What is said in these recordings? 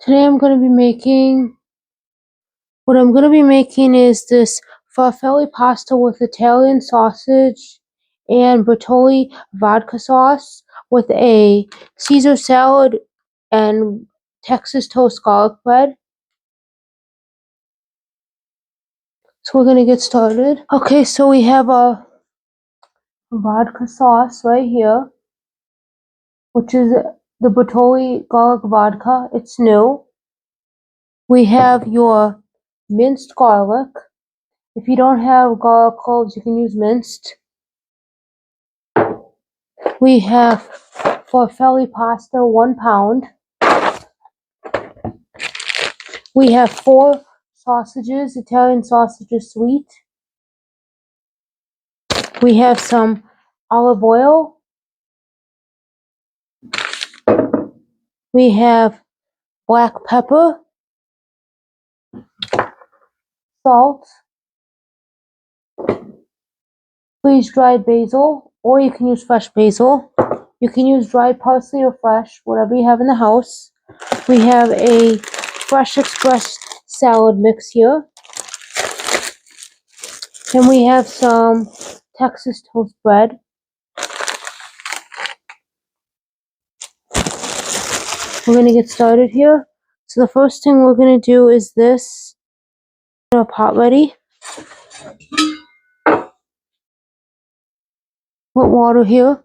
Today what I'm going to be making is this farfalle pasta with Italian sausage and Bertolli vodka sauce with a Caesar salad and Texas toast garlic bread. So we're going to get started. Okay, so we have a vodka sauce right here, which is the Bertolli garlic vodka. It's new. We have your minced garlic. If you don't have garlic cloves, you can use minced. We have farfalle pasta, 1 pound. We have 4 sausages, Italian sausages sweet. We have some olive oil. We have black pepper, salt, freeze dried basil, or you can use fresh basil. You can use dried parsley or fresh, whatever you have in the house. We have a fresh express salad mix here. Then we have some Texas toast bread. We're going to get started here. So the first thing we're going to do is this. Get our pot ready. Put water here.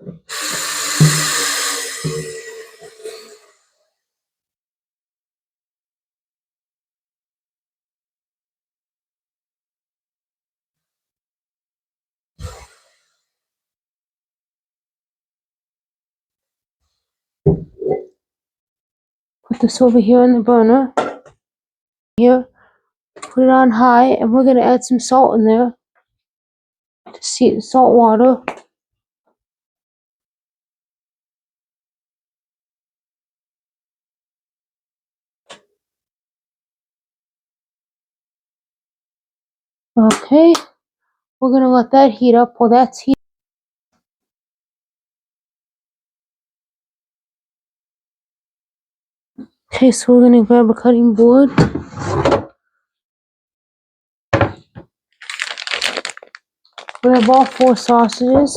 Put this over here on the burner. Here. Put it on high, and we're going to add some salt in there. To see salt water. Okay. We're going to let that heat up. While that's heating. Okay, so we're going to grab a cutting board. We have all 4 sausages.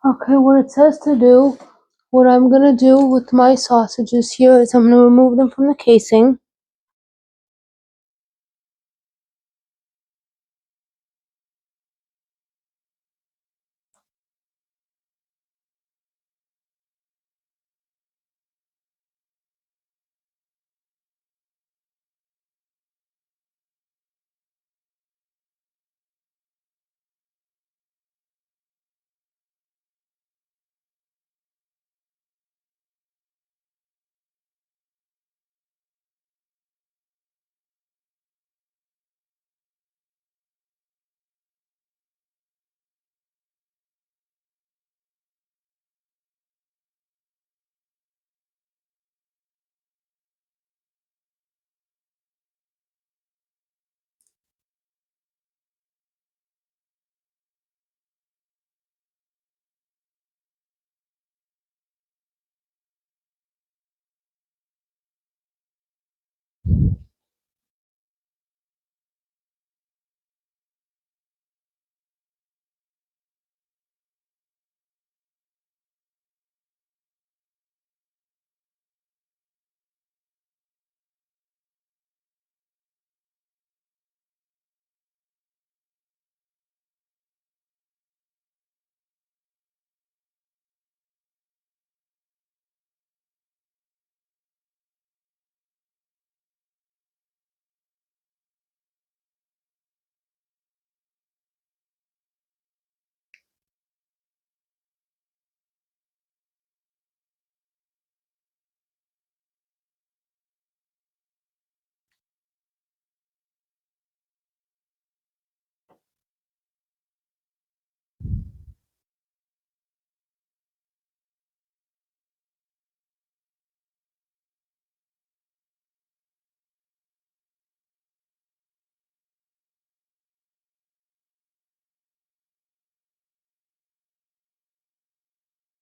Okay, what it says to do, what I'm going to do with my sausages here is I'm going to remove them from the casing.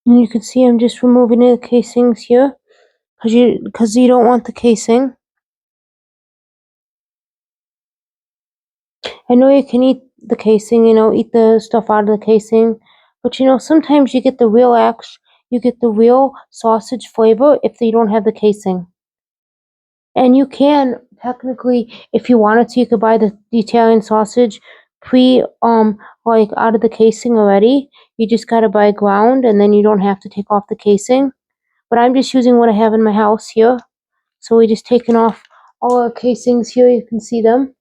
And you can see I'm just removing the casings here because you don't want the casing. I know you can eat the casing, eat the stuff out of the casing, but sometimes you get the real sausage flavor if you don't have the casing. And you can technically, if you wanted to, you could buy the Italian sausage like out of the casing already. You just gotta buy ground, and then you don't have to take off the casing. But I'm just using what I have in my house here. So we're just taking off all our casings here. You can see them.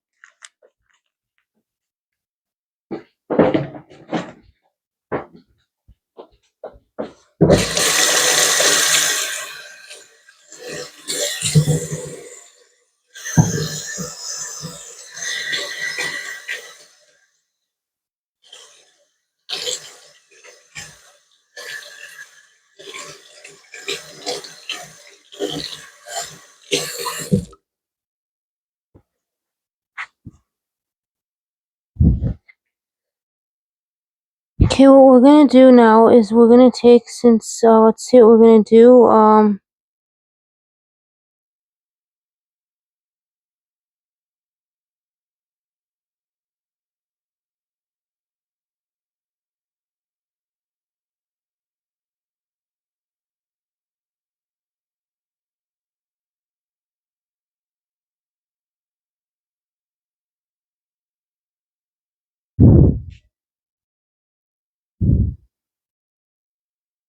Okay, what we're gonna do now is we're gonna take, let's see what we're gonna do.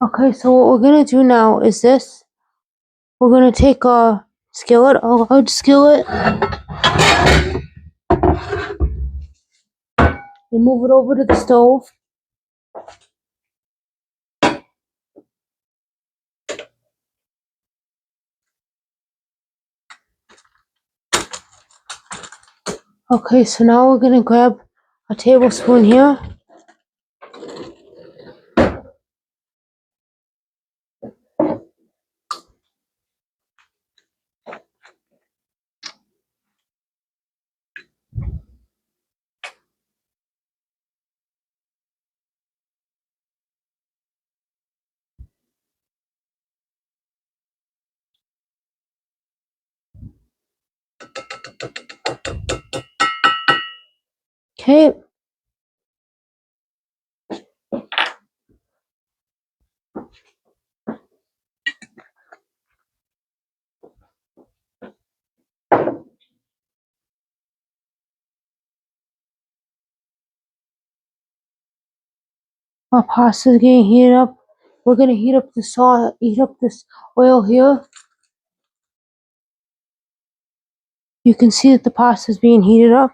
Okay, so what we're gonna do now is this. We're gonna take a skillet, a large skillet, and move it over to the stove. Okay, so now we're gonna grab a tablespoon here. Okay. Our pasta's getting heated up. We're gonna heat up this oil here. You can see that the pasta is being heated up.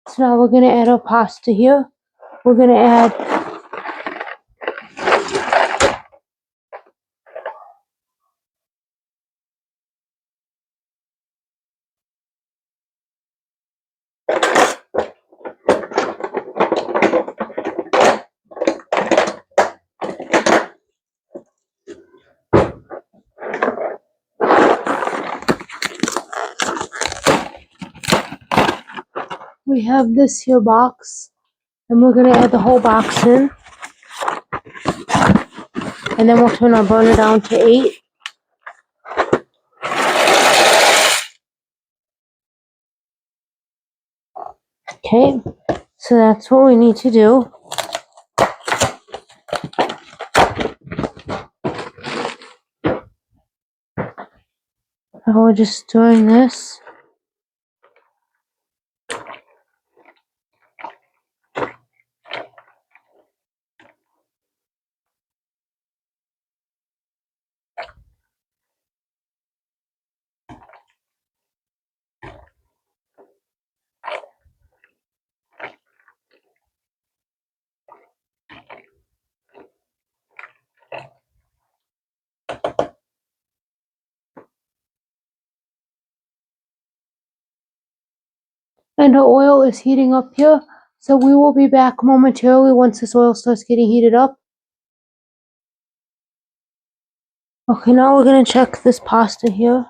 So now we're gonna add our pasta here. We're gonna add we have this here box, and we're gonna add the whole box in. And then we'll turn our burner down to 8. Okay, so that's what we need to do. Now we're just stirring this. And our oil is heating up here, so we will be back momentarily once this oil starts getting heated up. Okay, now we're gonna check this pasta here.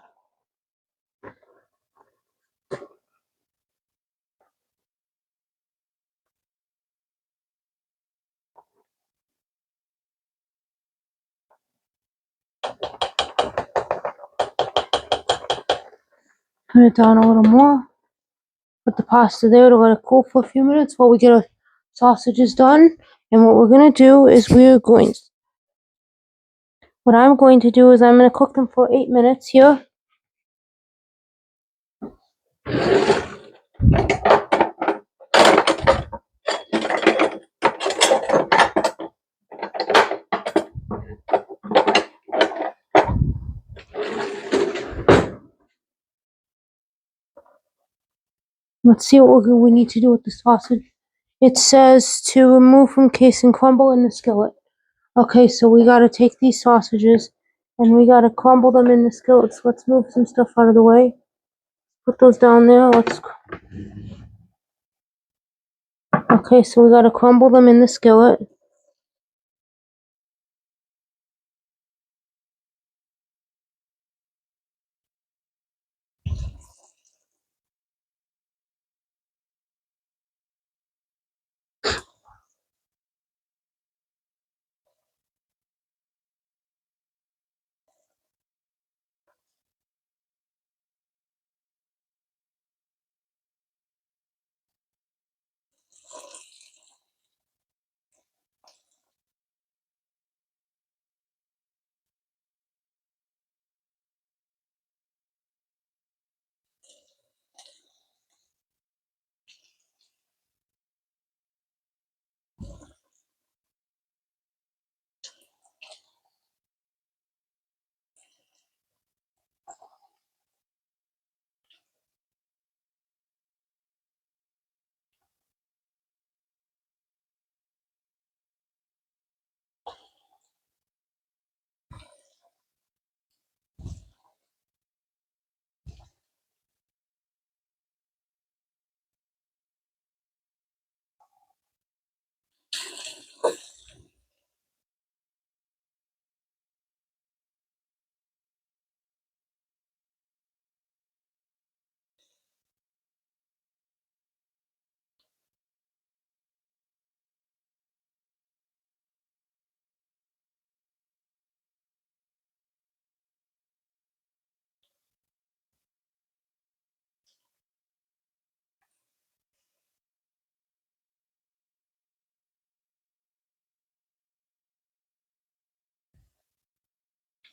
Turn it down a little more. Put the pasta there to let it cool for a few minutes while we get our sausages done. And what we're going to do is what I'm going to do is I'm going to cook them for 8 minutes here. Let's see what we need to do with the sausage. It says to remove from case and crumble in the skillet. Okay, so we gotta take these sausages and we gotta crumble them in the skillets. Let's move some stuff out of the way. Put those down there. Okay, so we gotta crumble them in the skillet.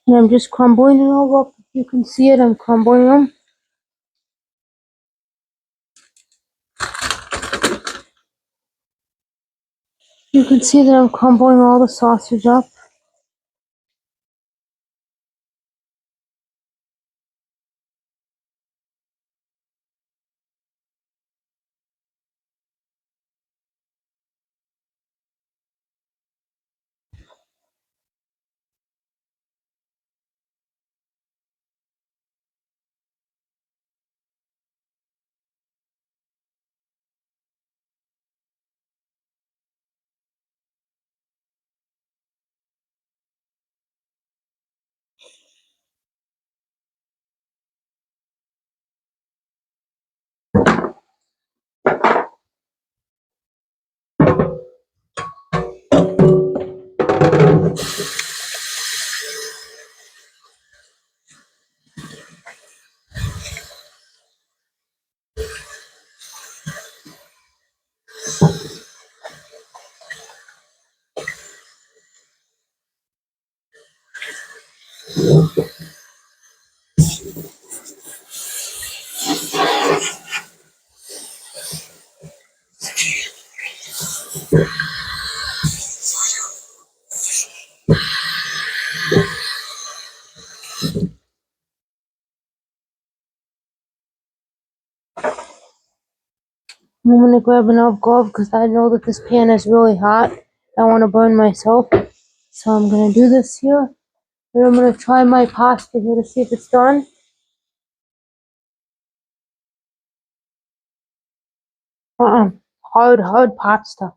And I'm just crumbling it all up. If you can see it, I'm crumbling them. You can see that I'm crumbling all the sausage up. I'm gonna grab another glove because I know that this pan is really hot. I don't want to burn myself. So I'm gonna do this here. And I'm gonna try my pasta here to see if it's done. Hard pasta.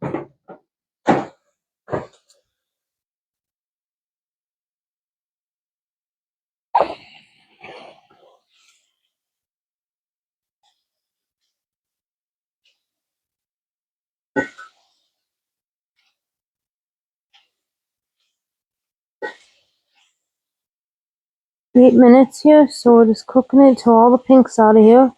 8 minutes here, so we're just cooking it till all the pink's out of here.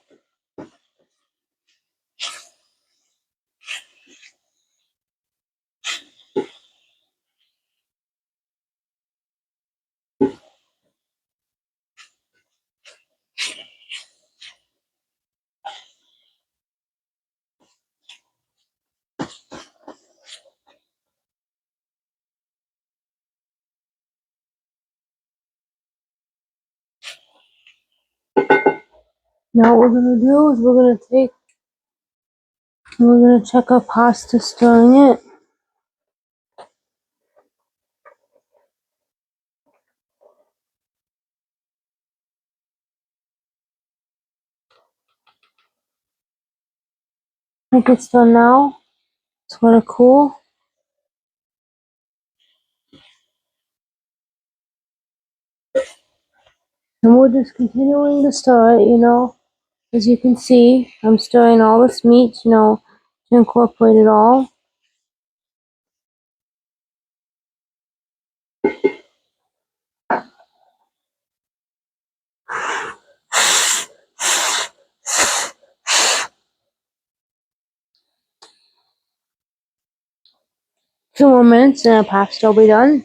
Now what we're gonna do is we're gonna check our pasta, stirring it. I think it's done now. It's gonna cool. And we're just continuing to stir it, As you can see, I'm stirring all this meat, to incorporate it all. Two more minutes and our pasta will be done.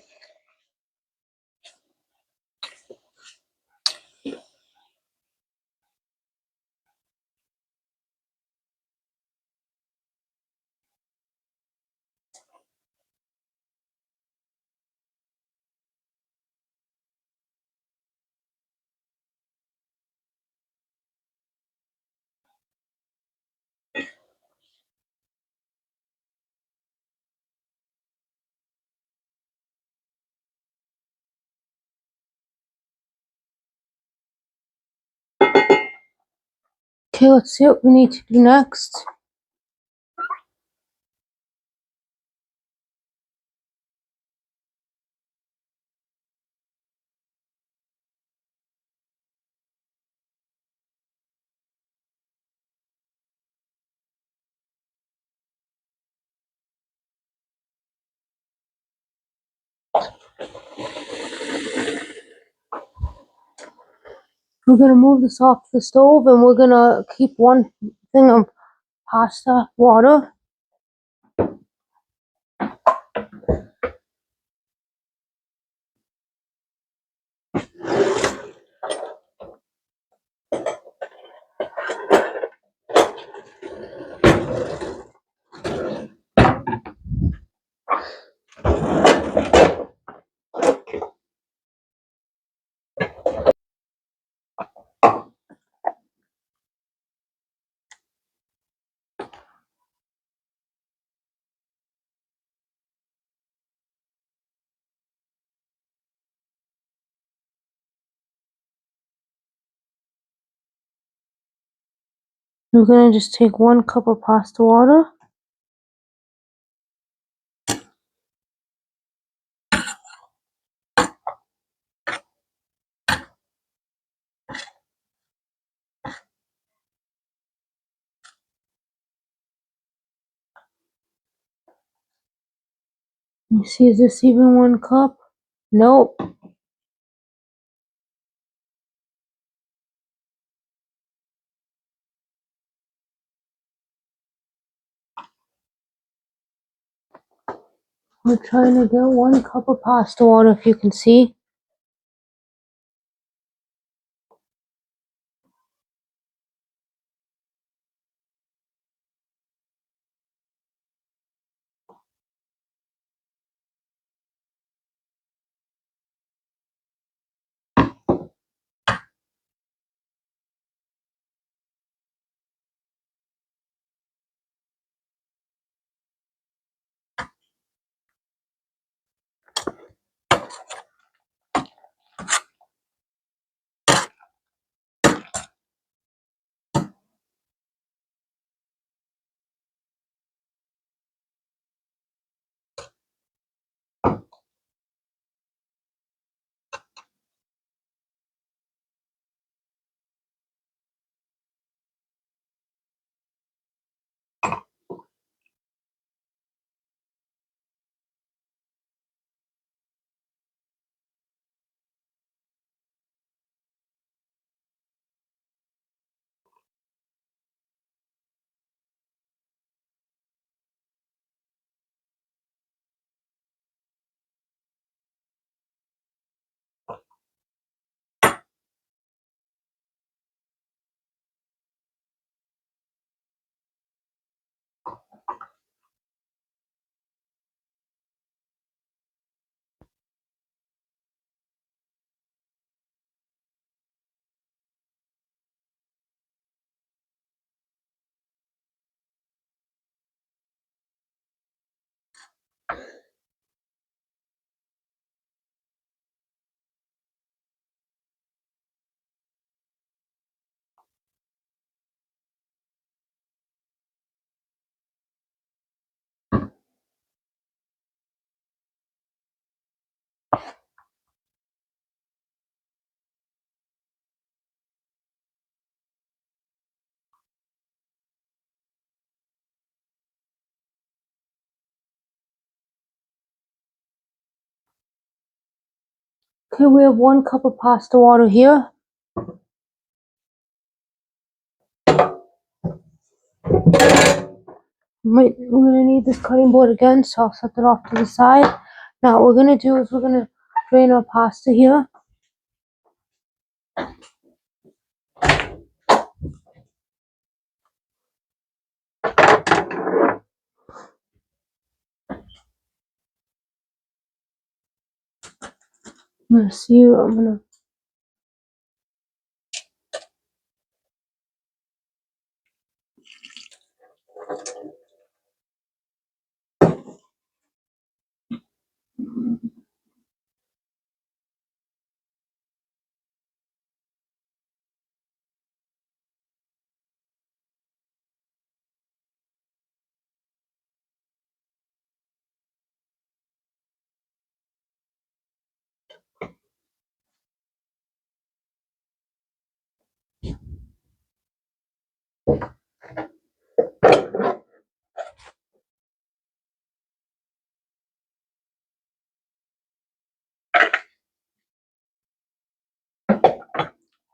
Okay, let's see what we need to do next. We're gonna move this off the stove and we're gonna keep one thing of pasta water. We're gonna just take 1 cup of pasta water. You see, is this even 1 cup? Nope. We're trying to get 1 cup of pasta water, if you can see. Okay, we have 1 cup of pasta water here. We're gonna need this cutting board again, so I'll set that off to the side. Now what we're gonna do is we're gonna drain our pasta here. I'm gonna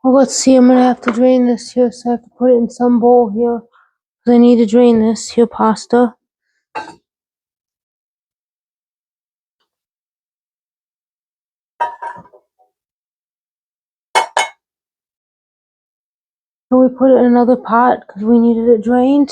well, let's see, I'm gonna have to drain this here, so I have to put it in some bowl here. Because I need to drain this here pasta. So we put it in another pot because we needed it drained.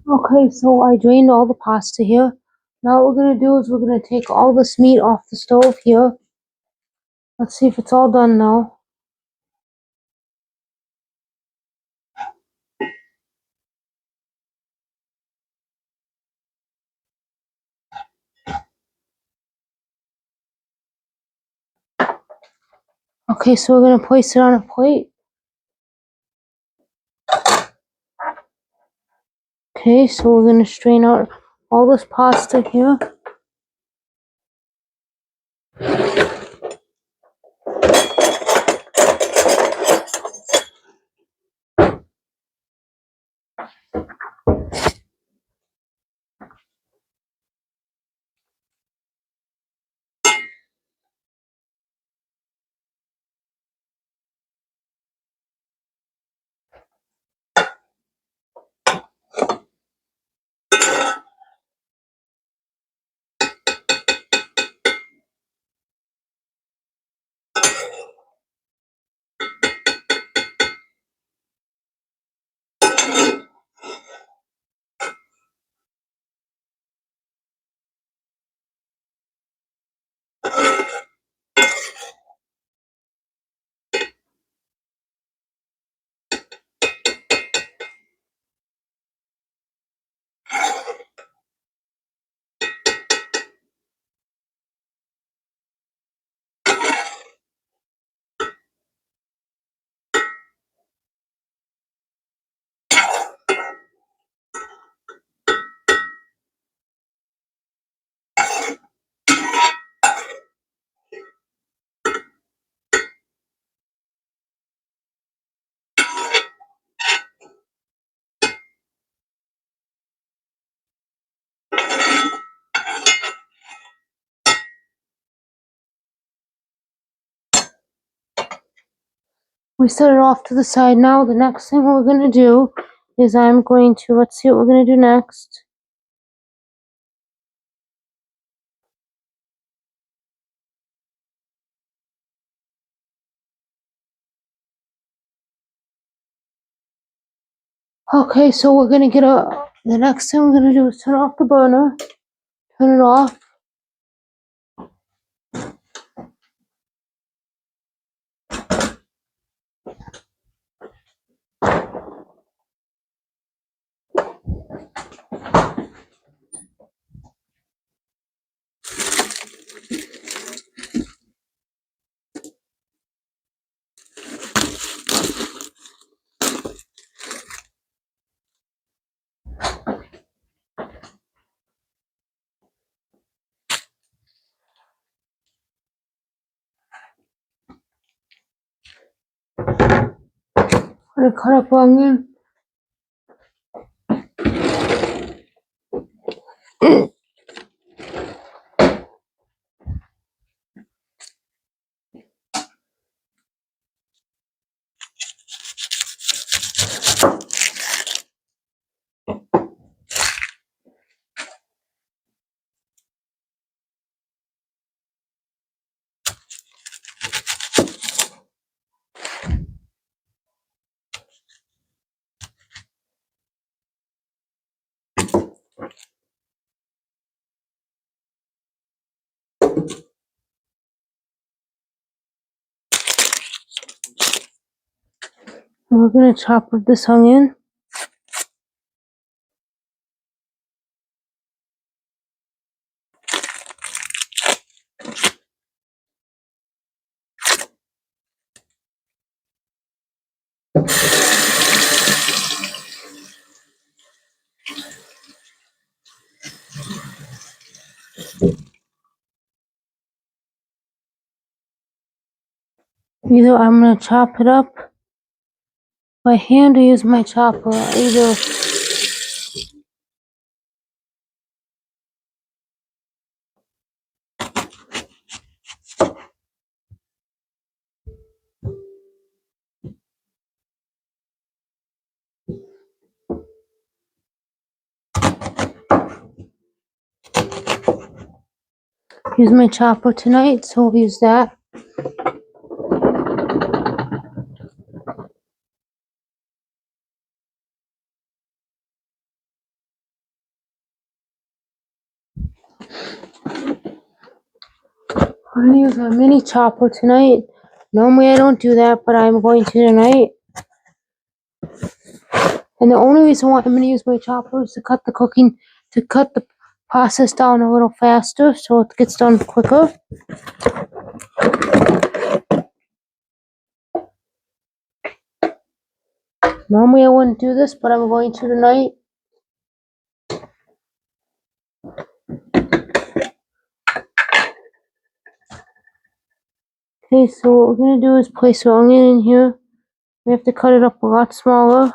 Okay, so I drained all the pasta here. Now what we're gonna do is we're gonna take all this meat off the stove here. Let's see if it's all done now. Okay, so we're gonna place it on a plate. Okay, so we're gonna strain out all this pasta here. We set it off to the side. Now the next thing we're gonna do is let's see what we're gonna do next. Okay, so we're gonna the next thing we're gonna do is turn off the burner, turn it off. I'm gonna cut up onion. And we're gonna chop up this onion. Either I'm gonna chop it up by hand or use my chopper. Either use my chopper tonight, so we'll use that. I'm gonna use my mini chopper tonight. Normally I don't do that, but I'm going to tonight. And the only reason why I'm gonna use my chopper is to cut the process down a little faster, so it gets done quicker. Normally I wouldn't do this, but I'm going to tonight. Okay, so what we're gonna do is place the onion in here. We have to cut it up a lot smaller.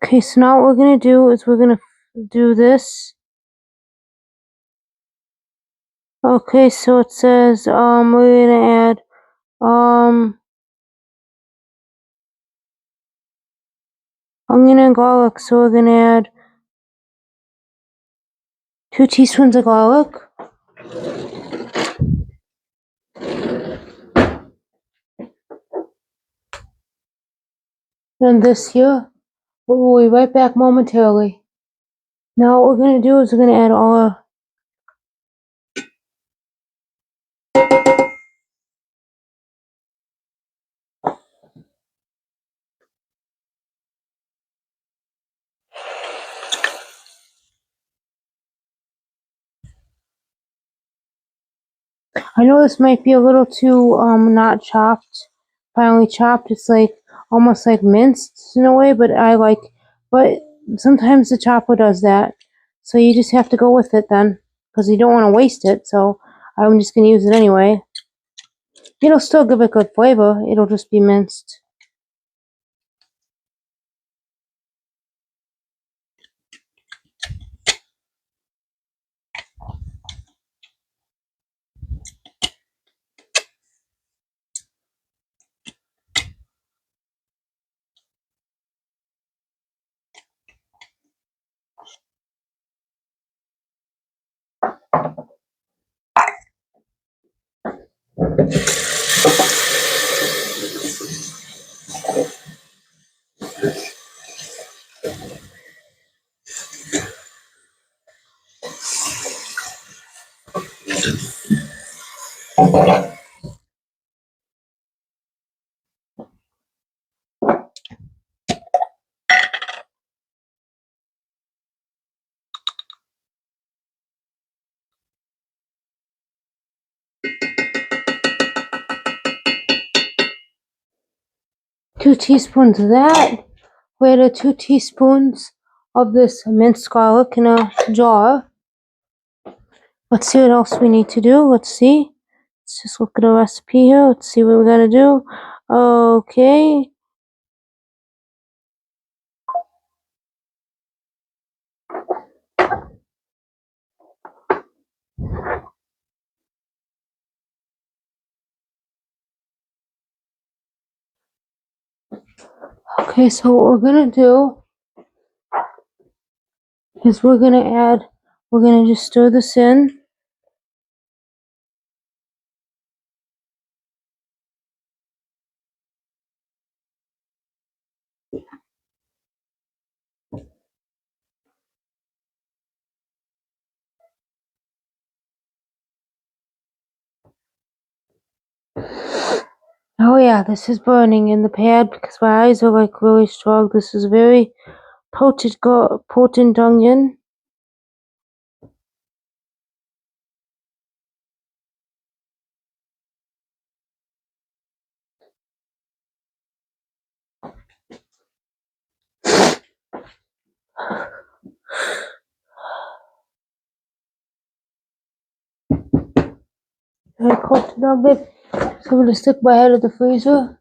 Okay, so now what we're gonna do is we're gonna do this. Okay, so it says we're gonna add onion and garlic, so we're gonna add 2 teaspoons of garlic. And this here, we'll be right back momentarily. Now what we're going to do is we're going to add all our I know this might be a little too not chopped, finely chopped. It's like almost like minced in a way, but sometimes the chopper does that. So you just have to go with it then, because you don't want to waste it. So I'm just gonna use it anyway. It'll still give it good flavor. It'll just be minced. Two teaspoons of that. We added 2 teaspoons of this minced garlic in a jar. Let's see what else we need to do. Let's see. Let's just look at the recipe here. Let's see what we gotta do. Okay. Okay, so what we're gonna do is we're gonna just stir this in. Oh yeah, this is burning in the pan because my eyes are like really strong. This is very potent onion. Very potent onion. So I'm gonna stick my head in the freezer.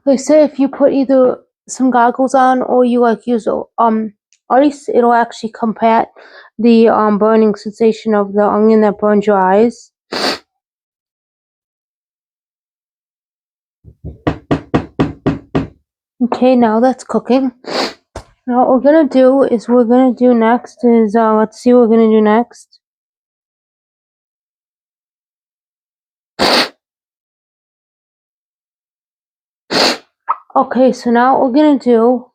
They say if you put either some goggles on or you like use ice, it'll actually combat the burning sensation of the onion that burns your eyes. Okay, now that's cooking. Now what we're gonna do is let's see what we're gonna do next. Okay, so now what we're gonna do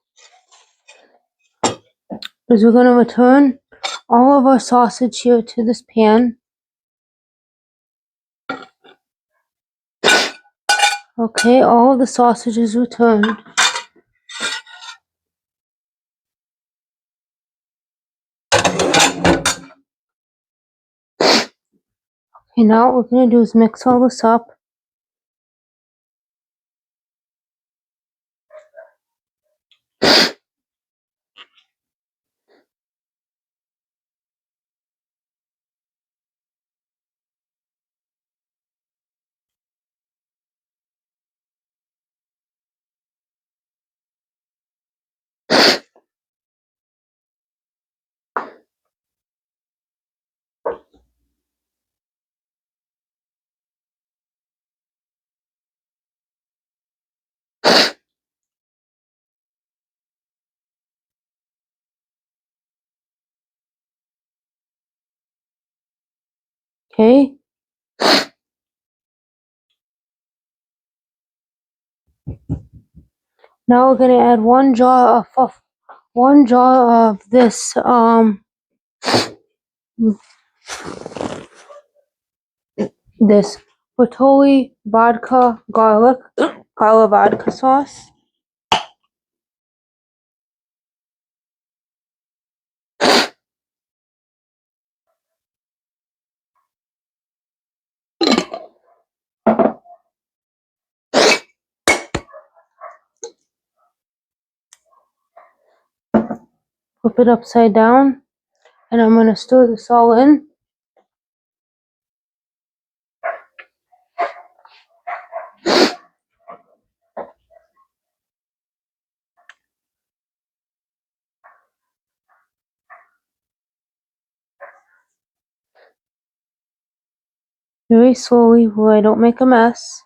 is we're gonna return all of our sausage here to this pan. Okay, all of the sausage is returned. Okay, now what we're gonna do is mix all this up. Okay. Now we're gonna add one jar of this this Bertolli vodka garlic vodka sauce. Flip it upside down, and I'm gonna stir this all in. Very slowly where I don't make a mess.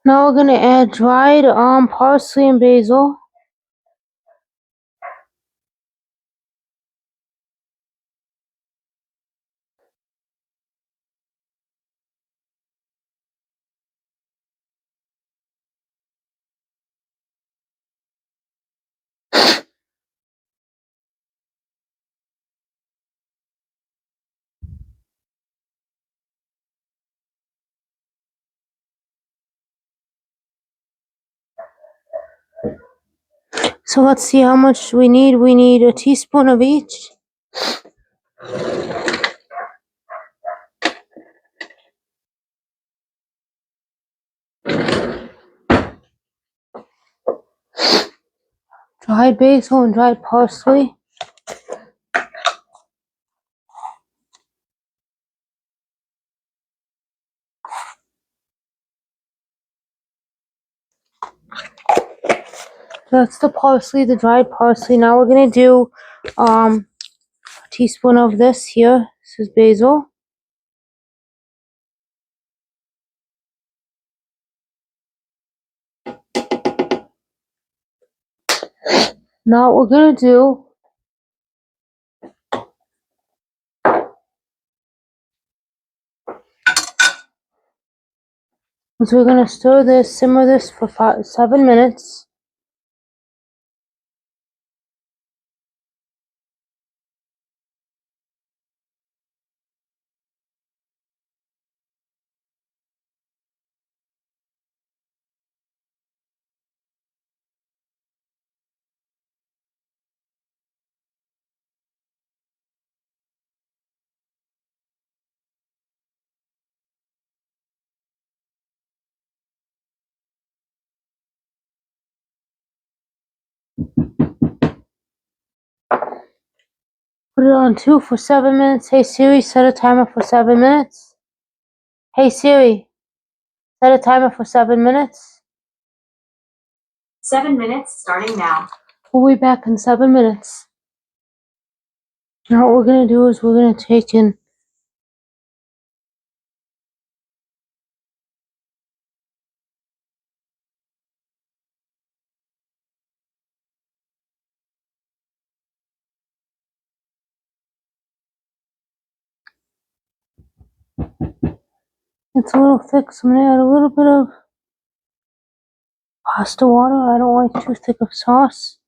Now we're gonna add dried parsley and basil. So let's see how much we need. We need a teaspoon of each. Dried basil and dried parsley. That's the parsley, the dried parsley. Now we're gonna do a teaspoon of this here. This is basil. Now what we're gonna do is we're gonna stir this, simmer this for 7 minutes. Put it on 2 for 7 minutes. Hey Siri, set a timer for 7 minutes. Hey Siri, set a timer for 7 minutes. 7 minutes starting now. We'll be back in 7 minutes. Now what we're gonna do is we're gonna take in it's a little thick, so I'm gonna add a little bit of pasta water. I don't like too thick of sauce.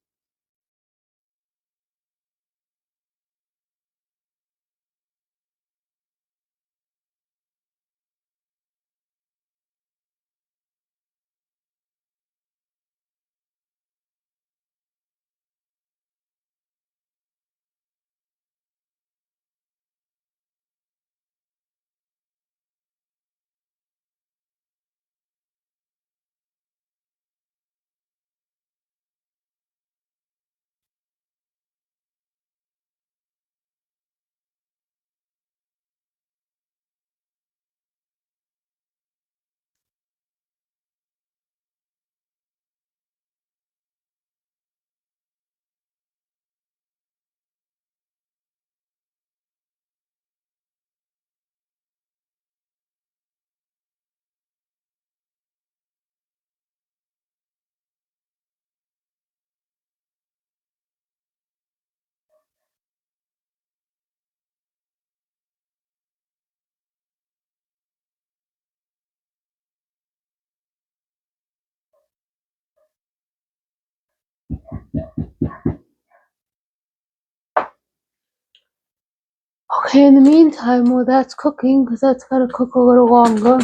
Okay, in the meantime, while that's cooking, because that's gotta cook a little longer,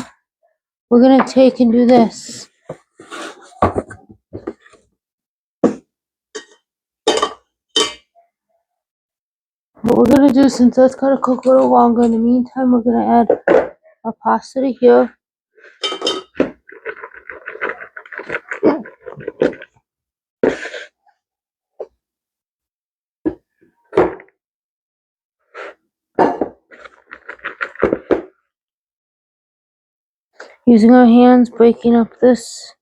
we're gonna take and do this. What we're gonna do, since that's gotta cook a little longer, in the meantime, we're gonna add our pasta to here. Using our hands, breaking up this.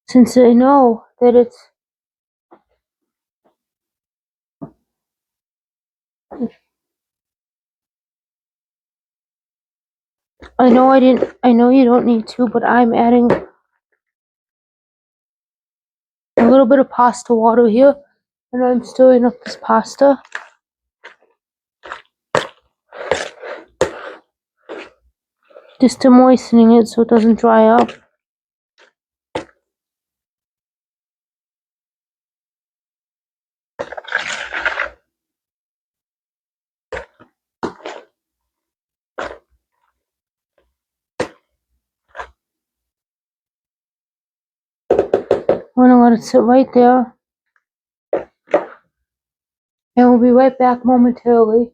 Since I know that it's I know you don't need to, but I'm adding a little bit of pasta water here, and I'm stirring up this pasta. Just to moistening it so it doesn't dry up. I'm gonna let it sit right there. And we'll be right back momentarily.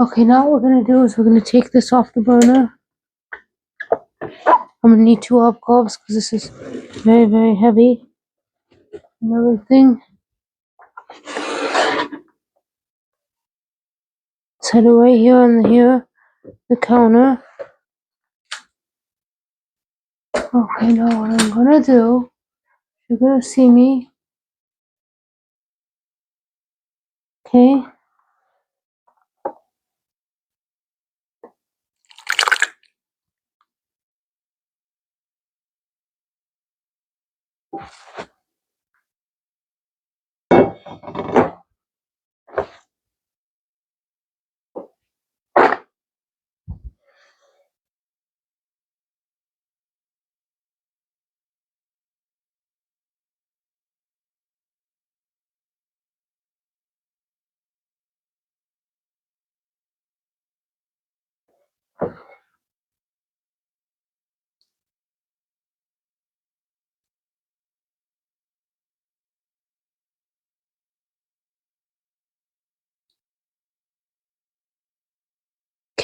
Okay, now what we're gonna do is we're gonna take this off the burner. I'm gonna need 2 gloves because this is very, very heavy. Another thing. Set it right here on the counter. Okay, now what I'm gonna do, you're gonna see me. Okay.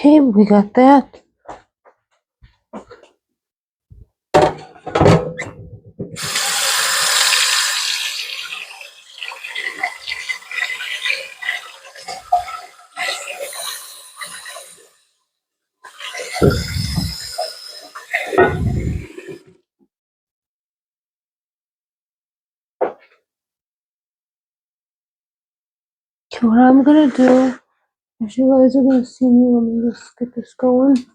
Okay, we got that. Okay, what I'm gonna do, if you guys are gonna see me, let me just get this going.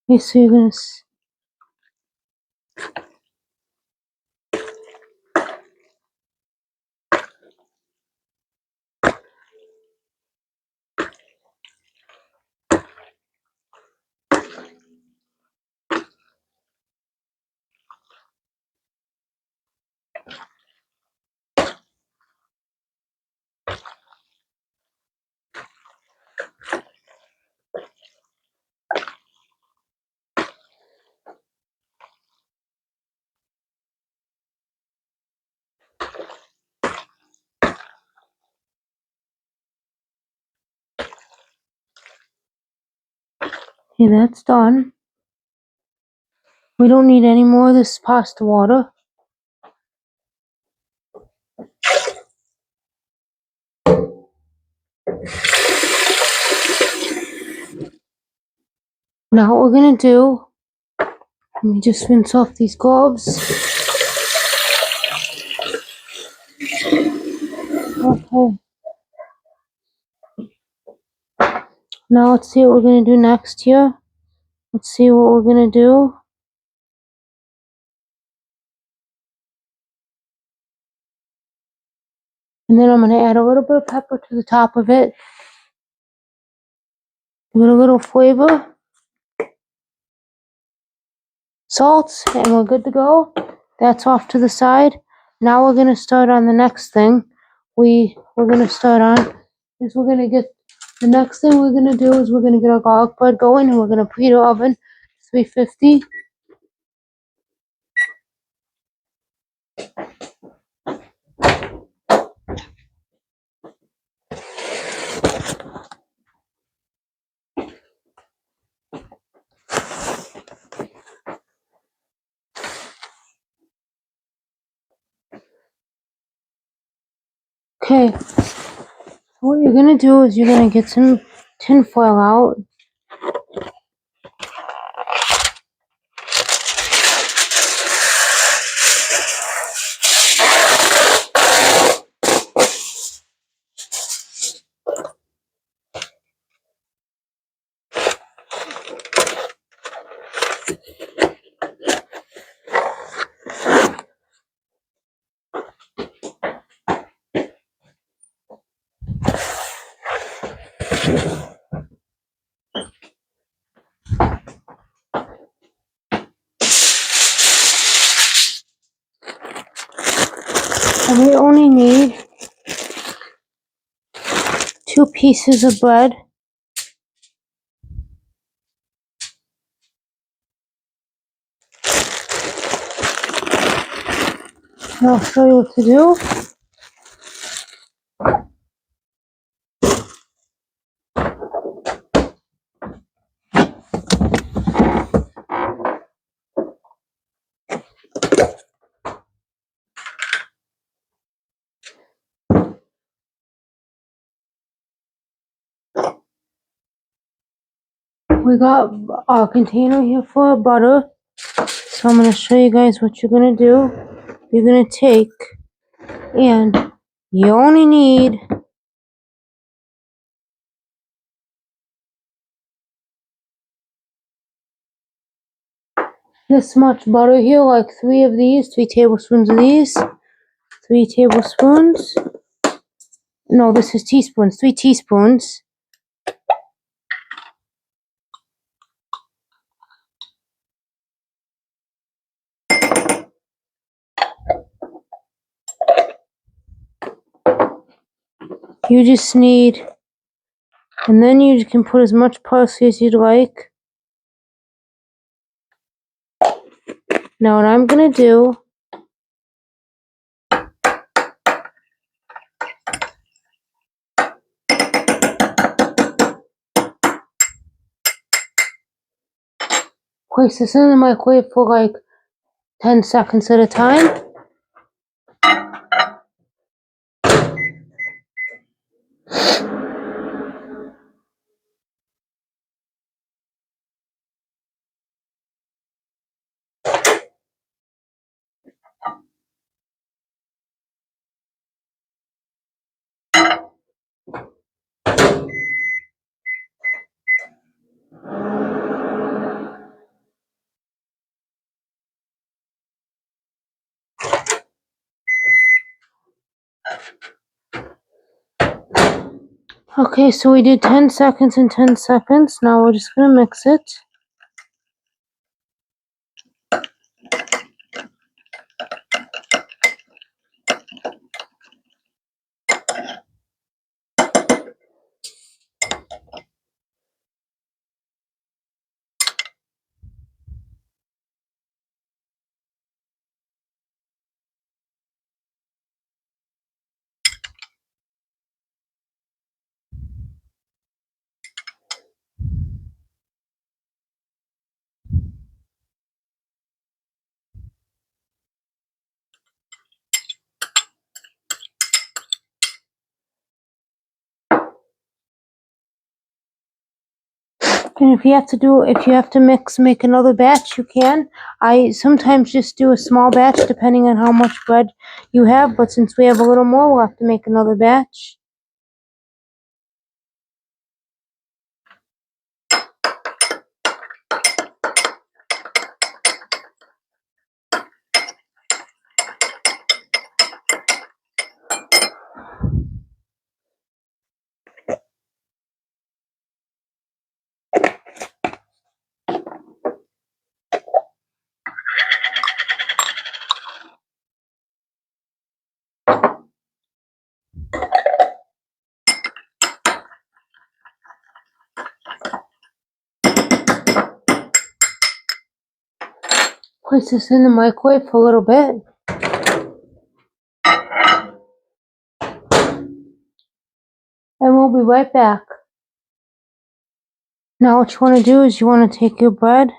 Okay, so you're gonna okay, that's done. We don't need any more of this pasta water. Now what we're gonna do, let me just rinse off these gloves. Okay. Now let's see what we're gonna do next here. Let's see what we're gonna do. And then I'm gonna add a little bit of pepper to the top of it. Give it a little flavor. Salt, and we're good to go. That's off to the side. Now we're gonna start on the next thing. We're gonna start on is we're gonna get the next thing we're gonna do is we're gonna get our garlic bread going and we're gonna preheat our oven 350. Okay, what you're gonna do is you're gonna get some tin foil out. And we only need 2 pieces of bread. And I'll show you what to do. We got our container here for butter. So I'm gonna show you guys what you're gonna do. You're gonna take and you only need this much butter here, like 3 of these, 3 tablespoons of these, 3 tablespoons. No, this is teaspoons, 3 teaspoons. You just need, and then you can put as much parsley as you'd like. Now what I'm gonna do, place this in the microwave for like 10 seconds at a time. Okay, so we did 10 seconds and 10 seconds. Now we're just gonna mix it. And if you have to make another batch, you can. I sometimes just do a small batch depending on how much bread you have, but since we have a little more, we'll have to make another batch. place this in the microwave for a little bit. And we'll be right back. Now what you want to do is you want to take your bread.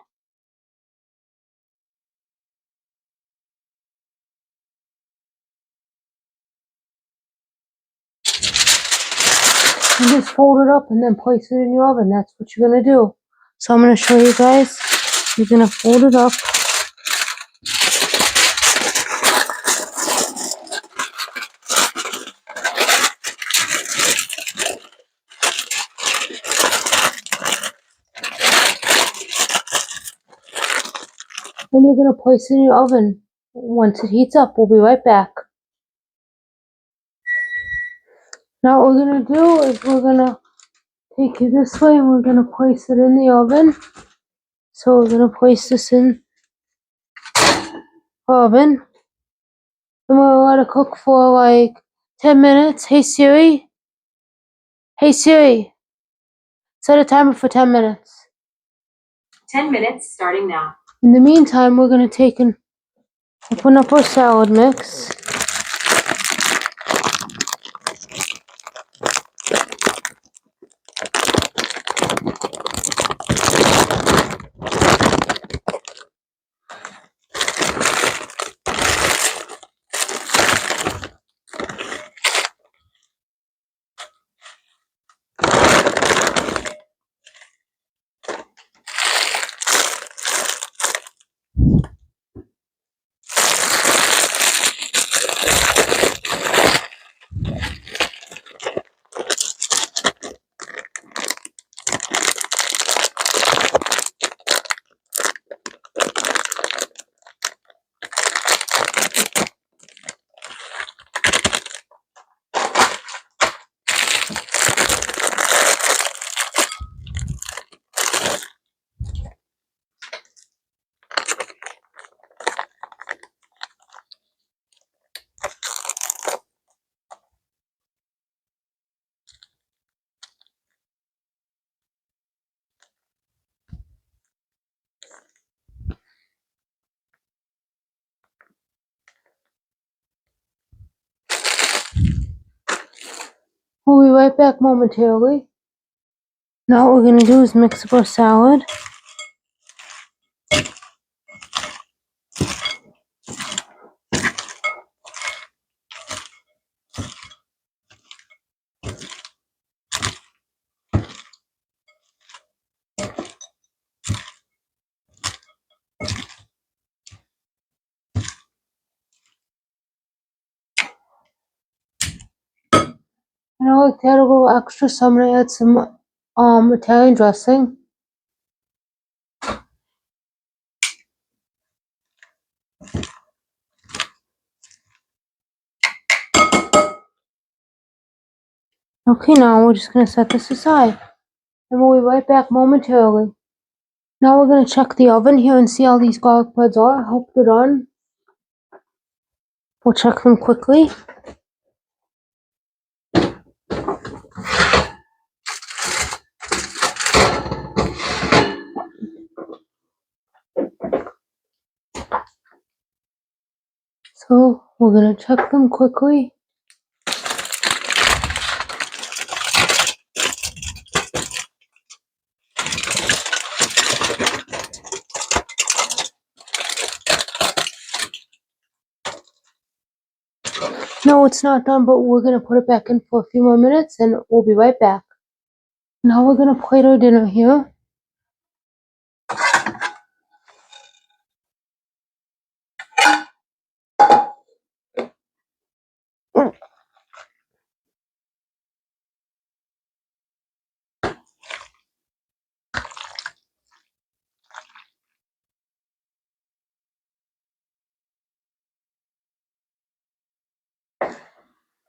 And just fold it up and then place it in your oven. That's what you're going to do. So I'm going to show you guys. You're going to fold it up. Then you're going to place it in your oven. Once it heats up, we'll be right back. Now what we're going to do is we're going to take it this way and we're going to place it in the oven. So we're going to place this in the oven. And we're going to let it cook for like 10 minutes. Hey Siri. Hey Siri. Set a timer for 10 minutes. 10 minutes starting now. In the meantime, we're going to take and open up our salad mix. We'll be right back momentarily. Now what we're going to do is mix up our salad. And I like to add a little extra, so I'm going to add some Italian dressing. Okay, now we're just going to set this aside. And we'll be right back momentarily. Now we're going to check the oven here and see how these garlic breads are. I hope they're done. We'll check them quickly. So we're going to check them quickly. No, it's not done, but we're going to put it back in for a few more minutes and we'll be right back. Now we're going to plate our dinner here.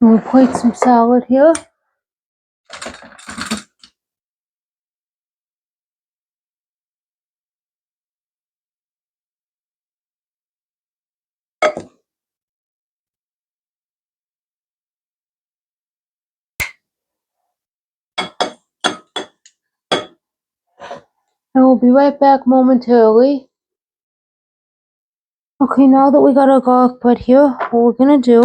And we'll plate some salad here. And we'll be right back momentarily. Okay, now that we got our garlic bread here, what we're gonna do,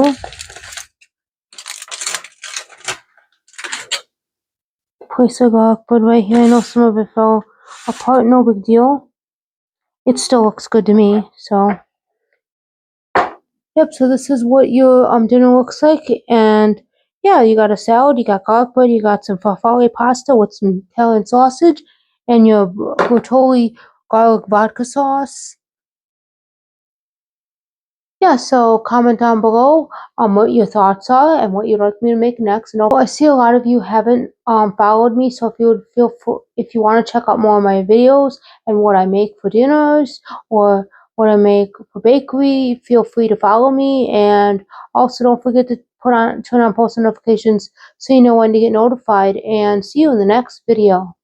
place our garlic bread right here. I know some of it fell apart, no big deal. It still looks good to me, so. Yep, so this is what your dinner looks like, and yeah, you got a salad, you got garlic bread, you got some farfalle pasta with some Italian sausage, and your Bertolli garlic vodka sauce. Yeah, so comment down below what your thoughts are and what you'd like me to make next. And I see a lot of you haven't followed me, so if you want to check out more of my videos and what I make for dinners or what I make for bakery, feel free to follow me. And also don't forget to turn on post notifications so you know when to get notified. And see you in the next video.